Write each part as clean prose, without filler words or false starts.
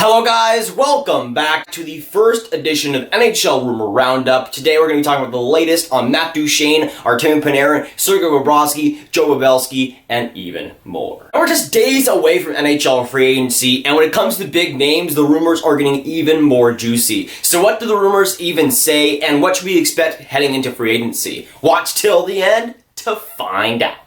Hello guys, welcome back to the first edition of NHL Rumor Roundup. Today we're going to be talking about the latest on Matt Duchene, Artemi Panarin, Sergei Bobrovsky, Joe Pavelski, and even more. And we're just days away from NHL free agency, and when it comes to big names, the rumors are getting even more juicy. So what do the rumors even say, and what should we expect heading into free agency? Watch till the end to find out.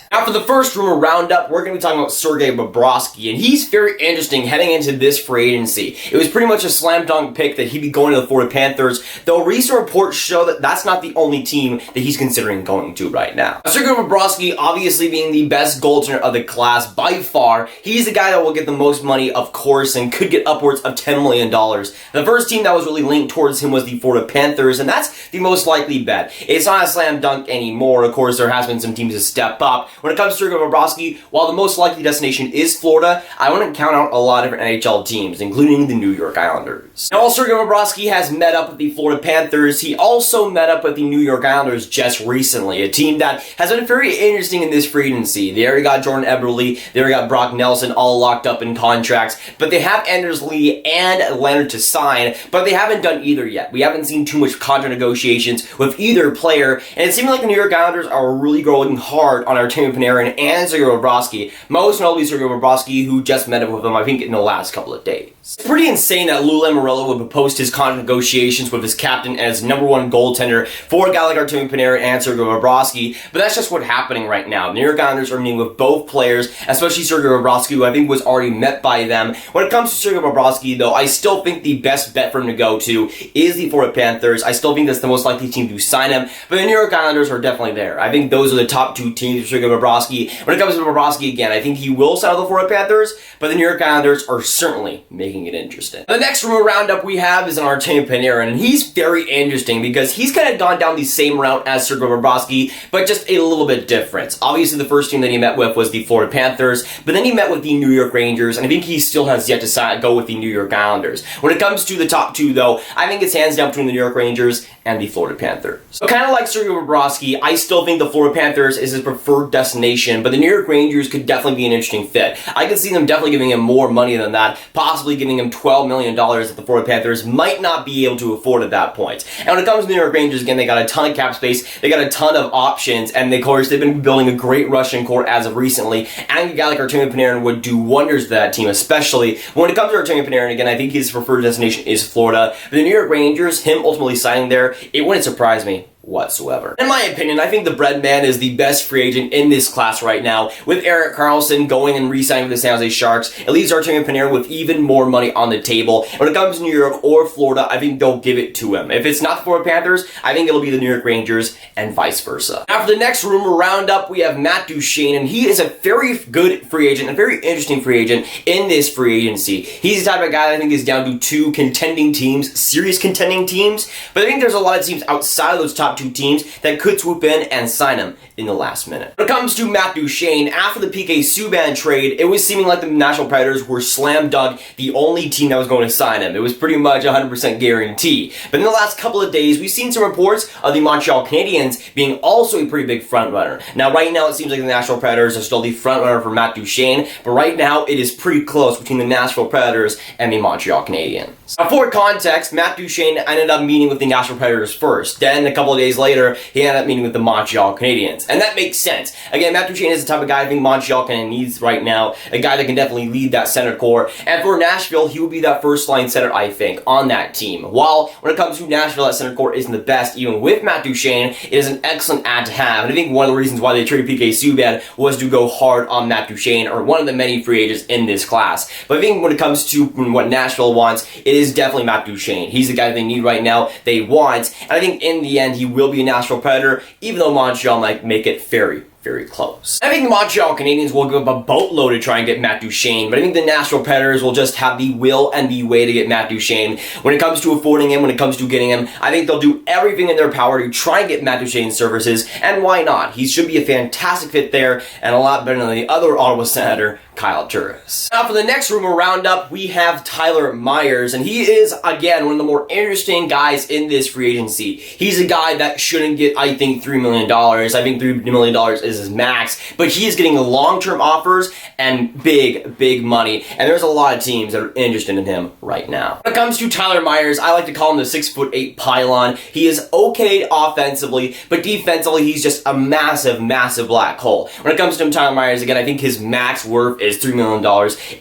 Now for the first rumor roundup, we're going to be talking about Sergei Bobrovsky, and he's very interesting heading into this free agency. It was pretty much a slam dunk pick that he'd be going to the Florida Panthers, though recent reports show that that's not the only team that he's considering going to right now. Sergei Bobrovsky, obviously being the best goaltender of the class by far, he's the guy that will get the most money, of course, and could get upwards of $10 million. The first team that was really linked towards him was the Florida Panthers, and that's the most likely bet. It's not a slam dunk anymore. Of course, there has been some teams that step up. When it comes to Sergei Bobrovsky, while the most likely destination is Florida, I wouldn't count out a lot of different NHL teams, including the New York Islanders. Now, while Sergei Bobrovsky has met up with the Florida Panthers, he also met up with the New York Islanders just recently, a team that has been very interesting in this free agency. They already got Jordan Eberle, they already got Brock Nelson all locked up in contracts, but they have Anders Lee and Leonard to sign, but they haven't done either yet. We haven't seen too much contract negotiations with either player, and it seems like the New York Islanders are really going hard on Artemi Panarin and Sergei Bobrovsky, most notably Sergei Bobrovsky, who just met up with them, I think, in the last couple of days. It's pretty insane that Lou Lamoriello would post his contract negotiations with his captain as #1 goaltender for a guy like Artemi Panarin and Sergei Bobrovsky, but that's just what's happening right now. The New York Islanders are meeting with both players, especially Sergei Bobrovsky, who I think was already met by them. When it comes to Sergei Bobrovsky, though, I still think the best bet for him to go to is the Florida Panthers. I still think that's the most likely team to sign him, but the New York Islanders are definitely there. I think those are the top two teams for Sergei Bobrovsky. When it comes to Bobrovsky, again, I think he will sign with the Florida Panthers, but the New York Islanders are certainly making it interesting. The next rumor roundup we have is an Artemi Panarin, and he's very interesting because he's kind of gone down the same route as Sergei Bobrovsky, but just a little bit different. Obviously, the first team that he met with was the Florida Panthers, but then he met with the New York Rangers, and I think he still has yet to go with the New York Islanders. When it comes to the top two, though, I think it's hands down between the New York Rangers and the Florida Panthers. So kind of like Sergei Bobrovsky, I still think the Florida Panthers is his preferred destination, but the New York Rangers could definitely be an interesting fit. I could see them definitely giving him more money than that, possibly giving him $12 million that the Florida Panthers might not be able to afford at that point. And when it comes to the New York Rangers, again, they got a ton of cap space, they got a ton of options, and of course, they've been building a great Russian core as of recently, and a guy like Artemi Panarin would do wonders to that team, especially when it comes to Artemi Panarin. Again, I think his preferred destination is Florida, but the New York Rangers, him ultimately signing there, it wouldn't surprise me whatsoever. In my opinion, I think the bread man is the best free agent in this class right now. With Erik Karlsson going and re-signing with the San Jose Sharks, it leaves Artemi Panarin with even more money on the table. When it comes to New York or Florida, I think they'll give it to him. If it's not the Florida Panthers, I think it'll be the New York Rangers and vice versa. Now for the next rumor roundup, we have Matt Duchene, and he is a very good free agent, a very interesting free agent in this free agency. He's the type of guy that I think is down to two contending teams, serious contending teams, but I think there's a lot of teams outside of those top two teams that could swoop in and sign him in the last minute. When it comes to Matt Duchene, after the PK Subban trade, it was seeming like the Nashville Predators were slam dunk the only team that was going to sign him. It was pretty much 100% guarantee. But in the last couple of days, we've seen some reports of the Montreal Canadiens being also a pretty big front runner. Now, right now, it seems like the Nashville Predators are still the front runner for Matt Duchene, but right now, it is pretty close between the Nashville Predators and the Montreal Canadiens. Now, for context, Matt Duchene ended up meeting with the Nashville Predators first. Then, a couple of days later, he ended up meeting with the Montreal Canadiens. And that makes sense. Again, Matt Duchene is the type of guy I think Montreal kind of needs right now. A guy that can definitely lead that center core. And for Nashville, he would be that first line center, I think, on that team. While when it comes to Nashville, that center core isn't the best, even with Matt Duchene, it is an excellent add to have. And I think one of the reasons why they traded PK Subban was to go hard on Matt Duchene, or one of the many free agents in this class. But I think when it comes to what Nashville wants, it is definitely Matt Duchene. He's the guy they need right now, they want. And I think in the end, he will be a Nashville Predator, even though Montreal might make it very close. I think the Montreal Canadiens will give up a boatload to try and get Matt Duchene, but I think the Nashville Predators will just have the will and the way to get Matt Duchene. When it comes to affording him, when it comes to getting him, I think they'll do everything in their power to try and get Matt Duchene's services, and why not? He should be a fantastic fit there, and a lot better than the other Ottawa Senator, Kyle Turris. Now for the next rumor roundup, we have Tyler Myers, and he is, again, one of the more interesting guys in this free agency. He's a guy that shouldn't get, I think, $3 million. I think $3 million is is his max, but he is getting long-term offers and big money, and there's a lot of teams that are interested in him right now. When it comes to Tyler Myers, I like to call him the 6'8" pylon. He is okay offensively, but defensively, he's just a massive black hole. When it comes to Tyler Myers, again, I think his max worth is $3 million,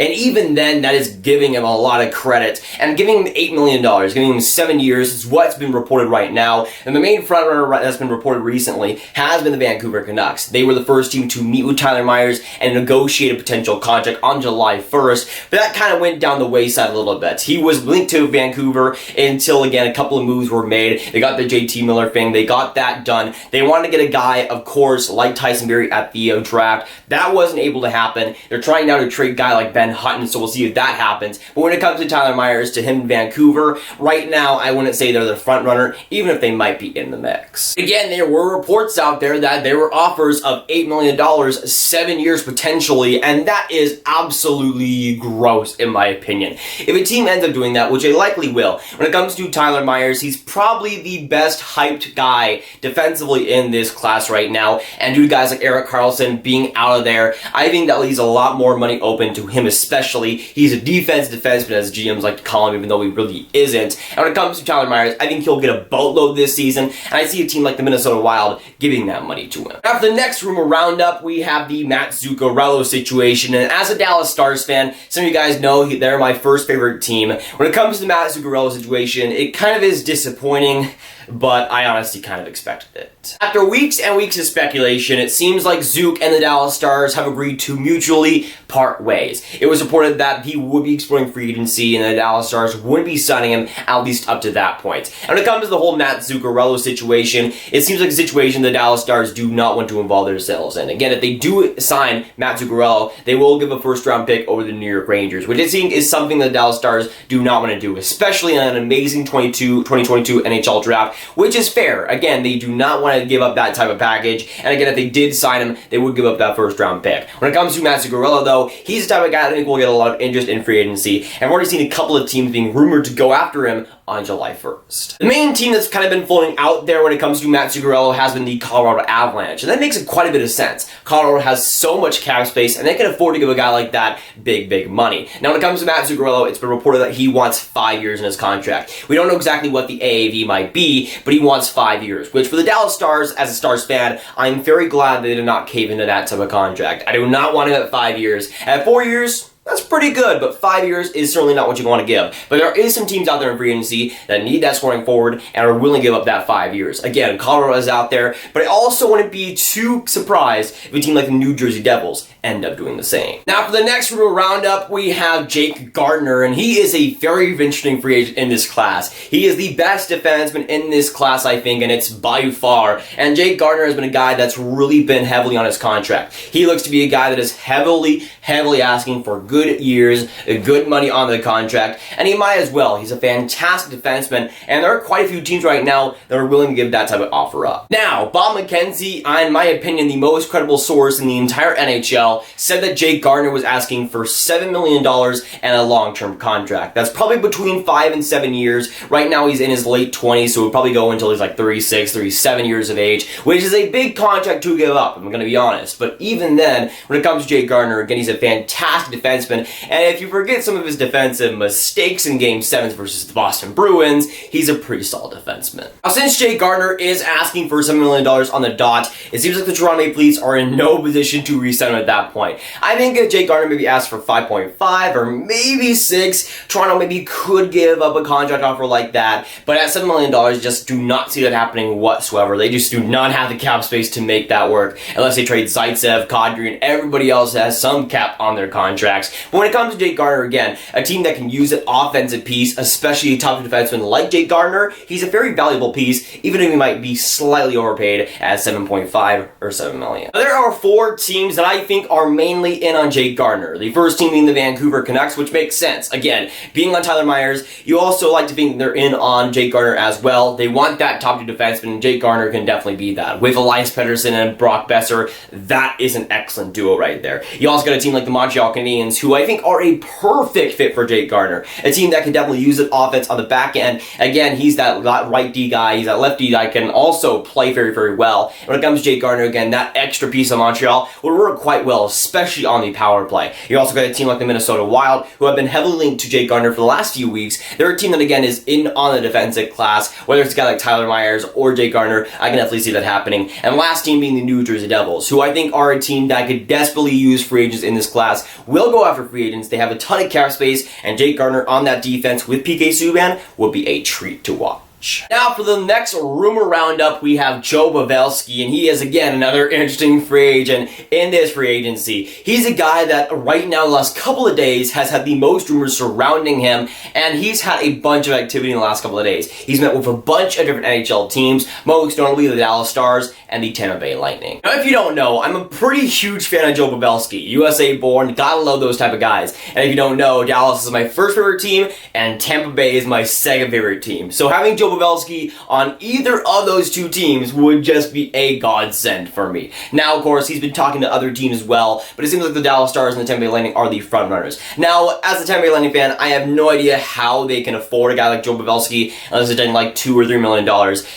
and even then, that is giving him a lot of credit, and giving him $8 million, giving him 7 years is what's been reported right now, and the main frontrunner that's been reported recently has been the Vancouver Canucks. They were the first team to meet with Tyler Myers and negotiate a potential contract on July 1st, but that kind of went down the wayside a little bit. He was linked to Vancouver until, again, a couple of moves were made. They got the JT Miller thing. They got that done. They wanted to get a guy, of course, like Tyson Barrie at the draft. That wasn't able to happen. They're trying now to trade a guy like Ben Hutton, so we'll see if that happens. But when it comes to Tyler Myers, to him in Vancouver, right now, I wouldn't say they're the front runner, even if they might be in the mix. Again, there were reports out there that there were offers of $8 million, 7 years potentially, and that is absolutely gross, in my opinion. If a team ends up doing that, which they likely will, when it comes to Tyler Myers, he's probably the best hyped guy defensively in this class right now, and due to guys like Erik Karlsson being out of there, I think that leaves a lot more money open to him especially. He's a defenseman, as GMs like to call him, even though he really isn't. And when it comes to Tyler Myers, I think he'll get a boatload this season, and I see a team like the Minnesota Wild giving that money to him. After the next rumor roundup, we have the Matt Zuccarello situation, and as a Dallas Stars fan, some of you guys know they're my first favorite team. When it comes to the Matt Zuccarello situation, it kind of is disappointing, but I honestly kind of expected it. After weeks and weeks of speculation, it seems like Zook and the Dallas Stars have agreed to mutually part ways. It was reported that he would be exploring free agency and the Dallas Stars wouldn't be signing him, at least up to that point. And when it comes to the whole Matt Zuccarello situation, it seems like a situation the Dallas Stars do not want to involve themselves in. Again, if they do sign Matt Zuccarello, they will give a first-round pick over the New York Rangers, which I think is something the Dallas Stars do not want to do, especially in an amazing 2022 NHL draft, which is fair. Again, they do not want to give up that type of package, and again, if they did sign him, they would give up that first-round pick. When it comes to Matt Zuccarello, though, he's the type of guy I think will get a lot of interest in free agency, and I've already seen a couple of teams being rumored to go after him on July 1st. The main team that's kind of been floating out there when it comes to Matt Zuccarello has been the Colorado Avalanche, and that makes quite a bit of sense. Colorado has so much cap space, and they can afford to give a guy like that big money. Now, when it comes to Matt Zuccarello, it's been reported that he wants 5 years in his contract. We don't know exactly what the AAV might be, but he wants 5 years, which for the Dallas Stars, as a Stars fan, I'm very glad they did not cave into that type of contract. I do not want him at 5 years. At 4 years, that's pretty good, but 5 years is certainly not what you want to give. But there is some teams out there in free agency that need that scoring forward and are willing to give up that 5 years. Again, Colorado is out there, but I also wouldn't be too surprised if a team like the New Jersey Devils end up doing the same. Now, for the next rumor roundup, we have Jake Gardiner, and he is a very interesting free agent in this class. He is the best defenseman in this class, I think, and it's by far. And Jake Gardiner has been a guy that's really been heavily on his contract. He looks to be a guy that is heavily asking for good years, good money on the contract, and he might as well. He's a fantastic defenseman, and there are quite a few teams right now that are willing to give that type of offer up. Now, Bob McKenzie, in my opinion, the most credible source in the entire NHL, said that Jake Gardiner was asking for $7 million and a long-term contract. That's probably between 5 and 7 years. Right now, he's in his late 20s, so he'll probably go until he's like 36, 37 years of age, which is a big contract to give up, I'm going to be honest. But even then, when it comes to Jake Gardiner, again, he's a fantastic defenseman, and if you forget some of his defensive mistakes in Game 7 versus the Boston Bruins, he's a pretty solid defenseman. Now, since Jake Gardiner is asking for $7 million on the dot, it seems like the Toronto Maple Leafs are in no position to re-sign him at that point. I think if Jake Gardiner maybe asked for 5.5 or maybe 6, Toronto maybe could give up a contract offer like that, but at $7 million, just do not see that happening whatsoever. They just do not have the cap space to make that work, unless they trade Zaitsev, Kadri, and everybody else that has some cap on their contracts. But when it comes to Jake Gardiner, again, a team that can use an offensive piece, especially a top defenseman like Jake Gardiner, he's a very valuable piece, even if he might be slightly overpaid at 7.5 or 7 million. Now, there are 4 teams that I think are mainly in on Jake Gardiner. The first team being the Vancouver Canucks, which makes sense. Again, being on Tyler Myers, you also like to think they're in on Jake Gardiner as well. They want that top 2 defenseman, and Jake Gardiner can definitely be that. With Elias Pettersson and Brock Besser, that is an excellent duo right there. You also got a team like the Montreal Canadiens, who I think are a perfect fit for Jake Gardiner. A team that can definitely use an offense on the back end. Again, he's that right D guy, he's that left D guy, can also play very, very well. And when it comes to Jake Gardiner, again, that extra piece of Montreal will work quite well, especially on the power play. You also got a team like the Minnesota Wild, who have been heavily linked to Jake Gardiner for the last few weeks. They're a team that, again, is in on the defensive class, whether it's a guy like Tyler Myers or Jake Gardiner. I can definitely see that happening. And last team being the New Jersey Devils, who I think are a team that could desperately use free agents in this class, will go after free agents. They have a ton of cap space, and Jake Gardiner on that defense with PK Subban would be a treat to watch. Now, for the next rumor roundup, we have Joe Pavelski, and he is, again, another interesting free agent in this free agency. He's a guy that right now, the last couple of days, has had the most rumors surrounding him, and he's had a bunch of activity in the last couple of days. He's met with a bunch of different NHL teams, most notably the Dallas Stars and the Tampa Bay Lightning. Now, if you don't know, I'm a pretty huge fan of Joe Pavelski, USA born, gotta love those type of guys. And if you don't know, Dallas is my first favorite team, and Tampa Bay is my second favorite team. So having Joe Pavelski on either of those two teams would just be a godsend for me. Now, of course, he's been talking to other teams as well, but it seems like the Dallas Stars and the Tampa Bay Lightning are the front runners. Now, as a Tampa Bay Lightning fan, I have no idea how they can afford a guy like Joe Pavelski unless they're getting like $2 or $3 million.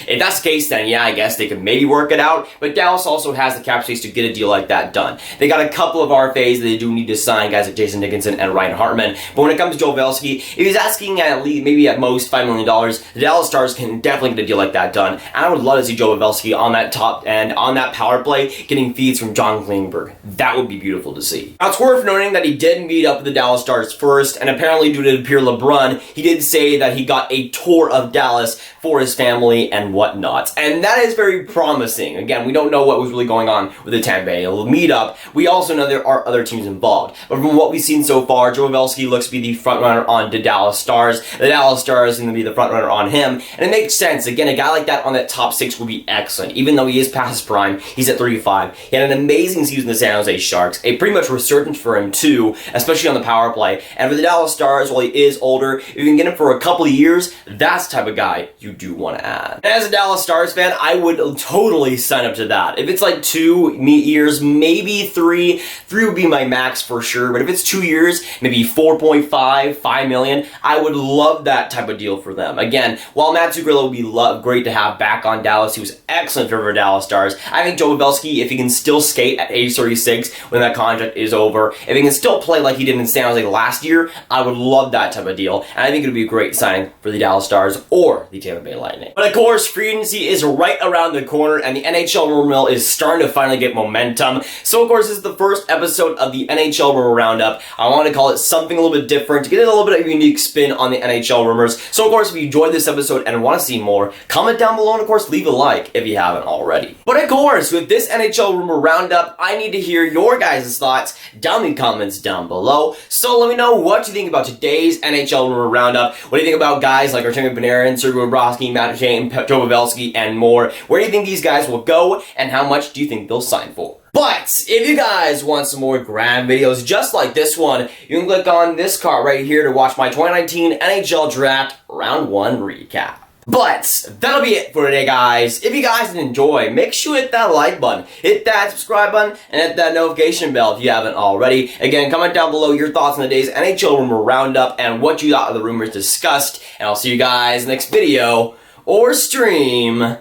If that's the case, then yeah, I guess they could maybe work it out, but Dallas also has the cap space to get a deal like that done. They got a couple of RFAs that they do need to sign, guys like Jason Dickinson and Ryan Hartman, but when it comes to Joe Pavelski, if he's asking at least, maybe at most $5 million, the Dallas Stars can definitely get a deal like that done, and I would love to see Joe Pavelski on that top end, on that power play, getting feeds from John Klingberg. That would be beautiful to see. Now, it's worth noting that he did meet up with the Dallas Stars first, and apparently due to Pierre LeBrun, he did say that he got a tour of Dallas for his family and whatnot, and that is very promising. Again, we don't know what was really going on with the Tampa Bay meetup. We also know there are other teams involved, but from what we've seen so far, Joe Pavelski looks to be the front runner on the Dallas Stars. The Dallas Stars are going to be the front runner on him, and it makes sense. Again, a guy like that on that top six would be excellent. Even though he is past his prime, he's at 35. He had an amazing season with the San Jose Sharks, a pretty much resurgence for him too, especially on the power play. And for the Dallas Stars, while he is older, if you can get him for a couple of years, that's the type of guy you do want to add. And as a Dallas Stars fan, I would totally sign up to that. If it's like 2 years, maybe 3 would be my max for sure, but if it's 2 years, maybe 4.5, $5 million, I would love that type of deal for them. Again, while Matt Zuccarello would be great to have back on Dallas, he was excellent for Dallas Stars. I think Joe Pavelski, if he can still skate at age 36 when that contract is over, if he can still play like he did in San Jose last year, I would love that type of deal, and I think it would be a great signing for the Dallas Stars or the Tampa Bay Lightning. But of course, free agency is right around the corner, and the NHL rumor mill is starting to finally get momentum. So of course, this is the first episode of the NHL Rumor Roundup. I want to call it something a little bit different, to get a little bit of a unique spin on the NHL rumors. So of course, if you enjoyed this episode and want to see more, comment down below, and of course, leave a like if you haven't already. But of course, with this NHL Rumor Roundup, I need to hear your guys' thoughts down in the comments down below. So let me know what you think about today's NHL Rumor Roundup. What do you think about guys like Artemi, Panarin, Sergei, Bobrovsky, Duchene, Joe Pavelski, and more? Where do you think these guys will go, and how much do you think they'll sign for? But if you guys want some more Grav videos just like this one, you can click on this card right here to watch my 2019 NHL Draft Round 1 recap. But that'll be it for today, guys. If you guys did enjoy, make sure you hit that like button, hit that subscribe button, and hit that notification bell if you haven't already. Again, comment down below your thoughts on today's NHL Rumor Roundup and what you thought of the rumors discussed. And I'll see you guys next video or stream.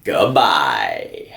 Goodbye.